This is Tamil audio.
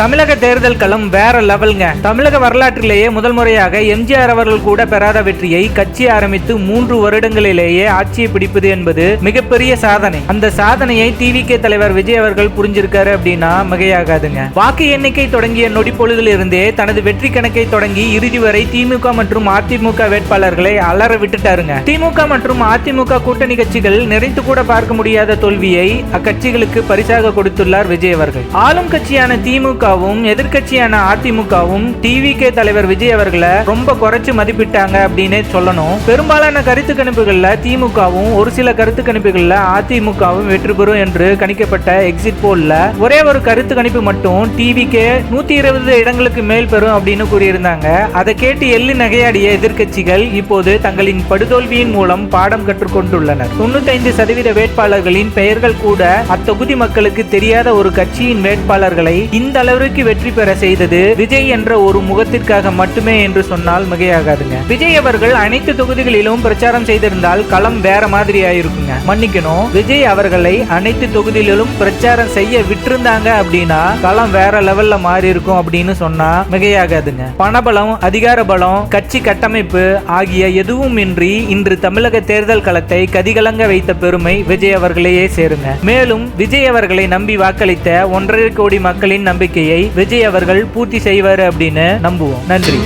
தமிழக தேர்தல் களம் வேற லெவல்ங்க. தமிழக வரலாற்றிலேயே முதல் முறையாக எம்ஜிஆர் அவர்கள் கூட பெறாத வெற்றியை கட்சி ஆரம்பித்து 3 வருடங்களிலேயே ஆட்சியை பிடிப்பது என்பது மிகப்பெரிய சாதனை. அந்த சாதனையை டிவிகே தலைவர் விஜய் அவர்கள் புரிஞ்சிருக்காரு அப்படின்னா மிகையாகாதுங்க. வாக்கு எண்ணிக்கை தொடங்கிய நொடி பொழுதில் இருந்தே தனது வெற்றி கணக்கை தொடங்கி இறுதி வரை திமுக மற்றும் அதிமுக வேட்பாளர்களை அலற விட்டுட்டாருங்க. திமுக மற்றும் அதிமுக கூட்டணி கட்சிகள் நினைத்து கூட பார்க்க முடியாத தோல்வியை அக்கட்சிகளுக்கு பரிசாக கொடுத்துள்ளார் விஜய் அவர்கள். ஆளும் கட்சியான திமுக எதிர்கட்சியான அதிமுகவும் டிவிகே தலைவர் விஜய் அவர்களை ரொம்ப குறைச்சு மதிப்பிட்டாங்க அப்படின்னு சொல்லணும். பெரும்பாலான கருத்து கணிப்புகள்ல திமுகவும் ஒரு சில கருத்து கணிப்புகள்ல அதிமுகவும் வெற்றி பெறும் என்று கணிக்கப்பட்ட எக்ஸிட் போல்ல ஒரே ஒரு கருத்து கணிப்பு மட்டும் டிவிகே 120 இடங்களுக்கு மேல் பெறும் அப்படின்னு கூறியிருந்தாங்க. அதை கேட்டு எள்ளி நகையாடிய எதிர்கட்சிகள் இப்போது தங்களின் படுதோல்வியின் மூலம் பாடம் கற்றுக்கொண்டுள்ளனர். 95% வேட்பாளர்களின் பெயர்கள் கூட அத்தொகுதி மக்களுக்கு தெரியாத ஒரு கட்சியின் வேட்பாளர்களை இந்த அளவிற்கு வெற்றி பெற செய்தது விஜய் என்ற ஒரு முகத்திற்காக மட்டுமே என்று சொன்னால் மிகையாகாதுங்க. விஜய் அவர்கள் அனைத்து தொகுதிகளிலும் பிரச்சாரம் செய்திருந்தால் களம் வேற மாதிரி ஆயிருக்குங்க. மன்னிக்கணும், விஜய் அவர்களை அனைத்து தொகுதிகளிலும் பிரச்சாரம் செய்ய விட்டிருந்தாங்க அப்படின்னா களம் வேற லெவல்ல மாறி இருக்கும் அப்படின்னு சொன்னா மிகையாகாதுங்க. பணபலம், அதிகார பலம், கட்சி கட்டமைப்பு ஆகிய எதுவும் இன்றி இன்று தமிழக தேர்தல் களத்தை கதிகலங்க வைத்த பெருமை விஜய் அவர்களையே சேருங்க. மேலும் விஜய் அவர்களை நம்பி வாக்களித்த 1.5 கோடி மக்களின் நம்பிக்கையை விஜய் அவர்கள் பூர்த்தி செய்வார் அப்படின்னு நம்புவோம். நன்றி.